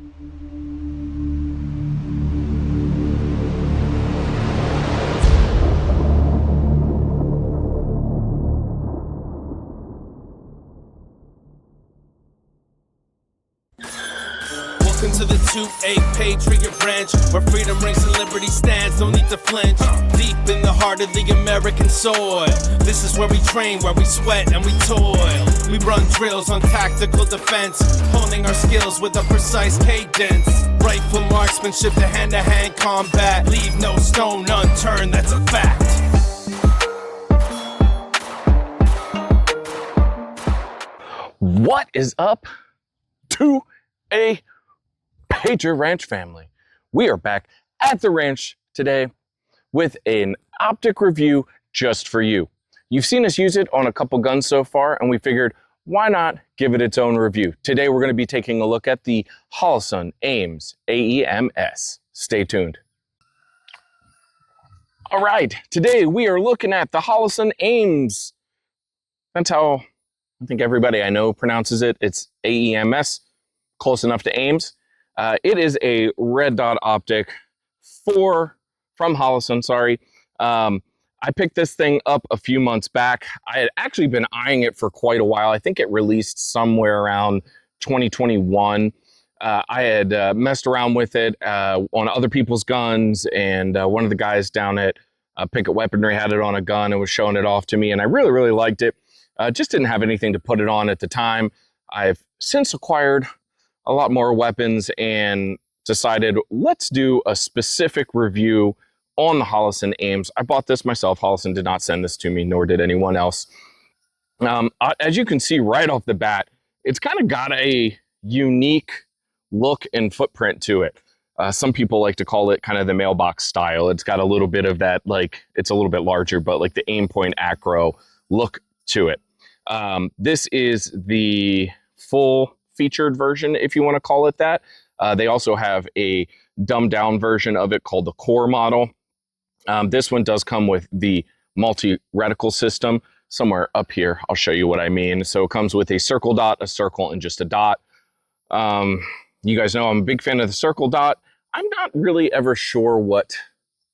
Welcome to the 2A Patriot Ranch, where freedom rings and liberty stands, don't need to flinch. Deep in the heart of the American soil, this is where we train, where we sweat and we toil. We run drills on tactical defense, honing our skills with a precise cadence. Rifle marksmanship to hand-to-hand combat, leave no stone unturned, that's a fact. What is up, 2A Patriot Ranch family? We are back at the ranch today with an optic review just for you. You've seen us use it on a couple guns so far, and we figured, why not give it its own review? Today we're going to be taking a look at the Holosun AEMS AEMS. Stay tuned. All right, today we are looking at the Holosun AEMS. That's how I think everybody I know pronounces it. It's AEMS, close enough to AEMS. It is a red dot optic from Holosun, sorry. I picked this thing up a few months back. I had actually been eyeing it for quite a while. I think it released somewhere around 2021. I had messed around with it on other people's guns, and one of the guys down at Picket Weaponry had it on a gun and was showing it off to me, and I really, really liked it. Just didn't have anything to put it on at the time. I've since acquired a lot more weapons and decided, let's do a specific review on the Holosun AEMS. I bought this myself. Holosun did not send this to me, nor did anyone else. As you can see right off the bat, it's kind of got a unique look and footprint to it. Some people like to call it kind of the mailbox style. It's got a little bit of that, like, it's a little bit larger, but like the aim point acro look to it. This is the full featured version, if you want to call it that. They also have a dumbed down version of it called the core model. This one does come with the multi-reticle system somewhere up here. I'll show you what I mean. So it comes with a circle dot, a circle, and just a dot. You guys know I'm a big fan of the circle dot. I'm not really ever sure what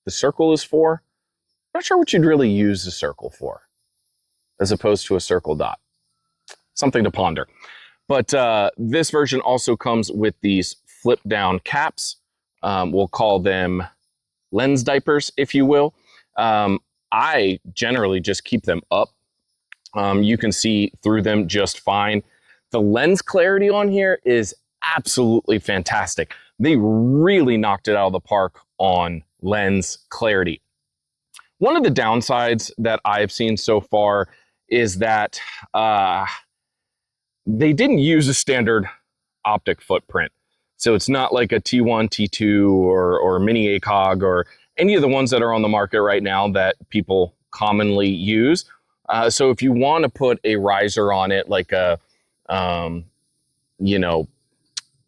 the circle is for. I'm not sure what you'd really use the circle for, as opposed to a circle dot. Something to ponder. But this version also comes with these flip down caps. We'll call them lens diapers, if you will. I generally just keep them up. You can see through them just fine. The lens clarity on here is absolutely fantastic. They really knocked it out of the park on lens clarity. One of the downsides that I've seen so far is that they didn't use a standard optic footprint. So it's not like a T1, T2, or mini ACOG, or any of the ones that are on the market right now that people commonly use. So if you want to put a riser on it, like a,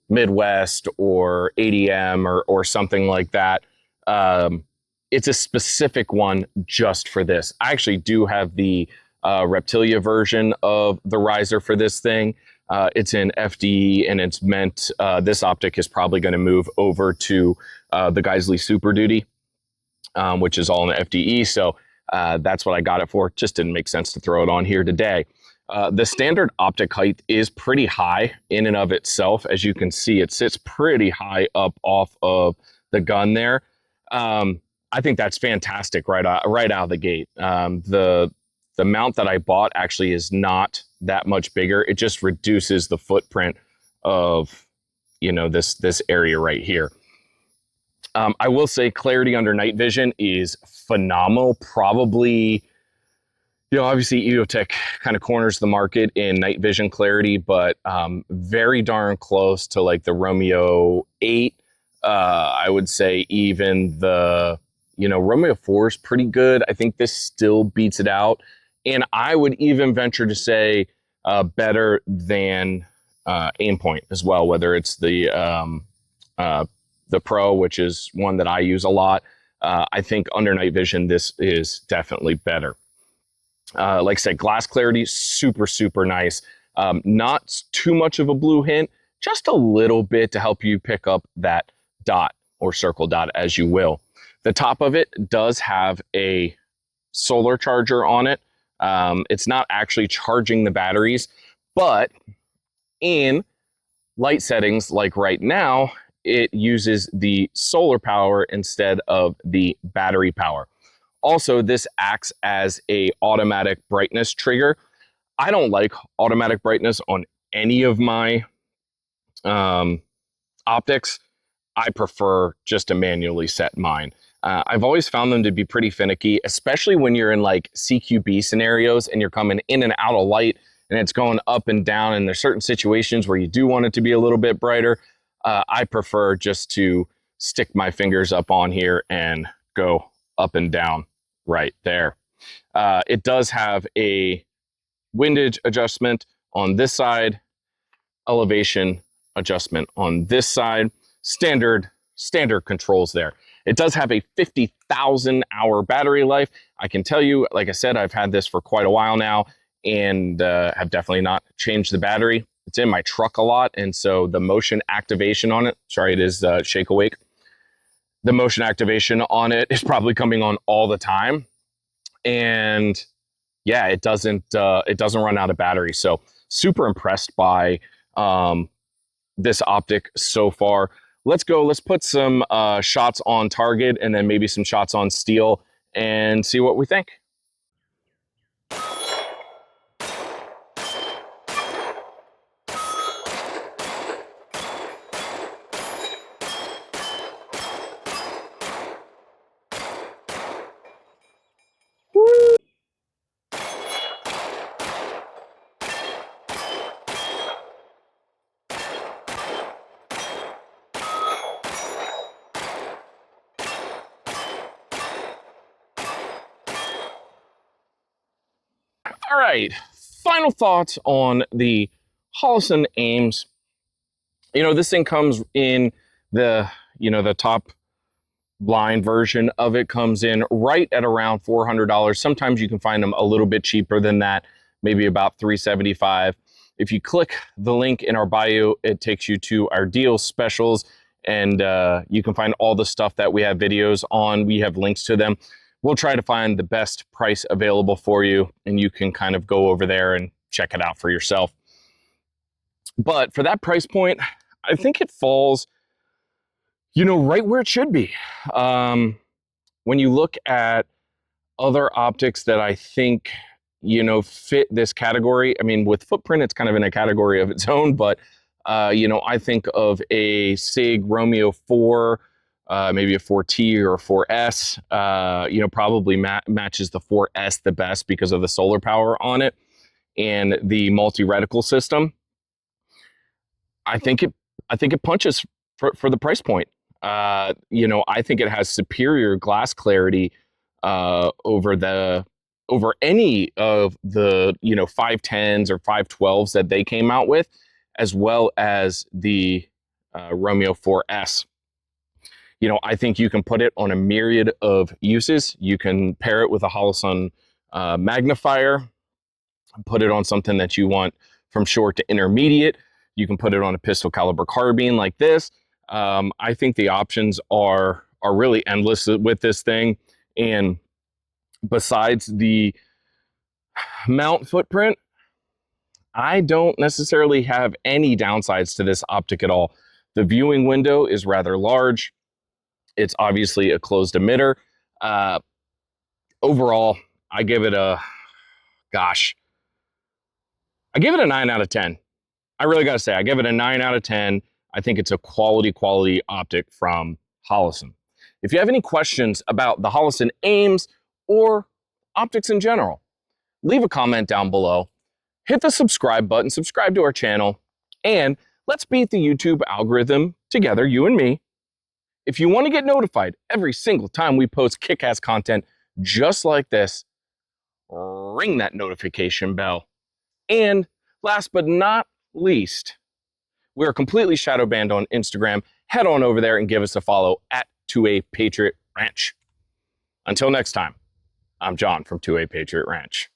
Midwest or ADM or something like that, it's a specific one just for this. I actually do have the Reptilia version of the riser for this thing. It's in FDE, and it's meant, this optic is probably going to move over to the Geisley Super Duty, which is all in the FDE. So that's what I got it for. Just didn't make sense to throw it on here today. The standard optic height is pretty high in and of itself. As you can see, it sits pretty high up off of the gun there. I think that's fantastic right out of the gate. The mount that I bought actually is not that much bigger. It just reduces the footprint of, this area right here. I will say clarity under night vision is phenomenal. Probably, obviously EOTech kind of corners the market in night vision clarity, but very darn close to like the Romeo 8. I would say even the, Romeo 4 is pretty good. I think this still beats it out. And I would even venture to say better than Aimpoint as well, whether it's the Pro, which is one that I use a lot. I think under night vision, this is definitely better. Like I said, glass clarity, super, super nice. Not too much of a blue hint. just a little bit to help you pick up that dot or circle dot, as you will. The top of it does have a solar charger on it. It's not actually charging the batteries, but in light settings like right now, it uses the solar power instead of the battery power. Also, this acts as a automatic brightness trigger. I don't like automatic brightness on any of my optics. I prefer just to manually set mine. I've always found them to be pretty finicky, especially when you're in like CQB scenarios and you're coming in and out of light and it's going up and down, and there's certain situations where you do want it to be a little bit brighter. I prefer just to stick my fingers up on here and go up and down right there. It does have a windage adjustment on this side, elevation adjustment on this side, standard controls there. It does have a 50,000 hour battery life. I can tell you, like I said, I've had this for quite a while now and have definitely not changed the battery. It's in my truck a lot, and so the motion activation on it, sorry, it is Shake Awake. The motion activation on it is probably coming on all the time. And yeah, it doesn't run out of battery. So super impressed by this optic so far. Let's put some shots on target and then maybe some shots on steel and see what we think. All right, final thoughts on the Holosun AEMS. You know, this thing comes in the top line version of it comes in right at around $400. Sometimes you can find them a little bit cheaper than that, maybe about $375. If you click the link in our bio, it takes you to our deal specials, and you can find all the stuff that we have videos on. We have links to them. We'll try to find the best price available for you, and you can kind of go over there and check it out for yourself. But for that price point, I think it falls, right where it should be. When you look at other optics that I think, fit this category, I mean, with footprint, it's kind of in a category of its own, but, I think of a SIG Romeo 4, maybe a 4T or a 4S, probably matches the 4S the best because of the solar power on it and the multi-reticle system. I think it punches for the price point. I think it has superior glass clarity over any of the 510s or 512s that they came out with, as well as the Romeo 4S. I think you can put it on a myriad of uses. You can pair it with a Holosun magnifier, put it on something that you want from short to intermediate. You can put it on a pistol caliber carbine like this. I think the options are really endless with this thing. And besides the mount footprint, I don't necessarily have any downsides to this optic at all. The viewing window is rather large. It's obviously a closed emitter. Overall, I give it a 9 out of 10. I really got to say, I give it a 9 out of 10. I think it's a quality optic from Holosun. If you have any questions about the Holosun AEMS or optics in general, leave a comment down below. Hit the subscribe button, subscribe to our channel, and let's beat the YouTube algorithm together, you and me. If you want to get notified every single time we post kick-ass content just like this, ring that notification bell. And last but not least, we are completely shadow banned on Instagram. Head on over there and give us a follow at 2A Patriot Ranch. Until next time, I'm John from 2A Patriot Ranch.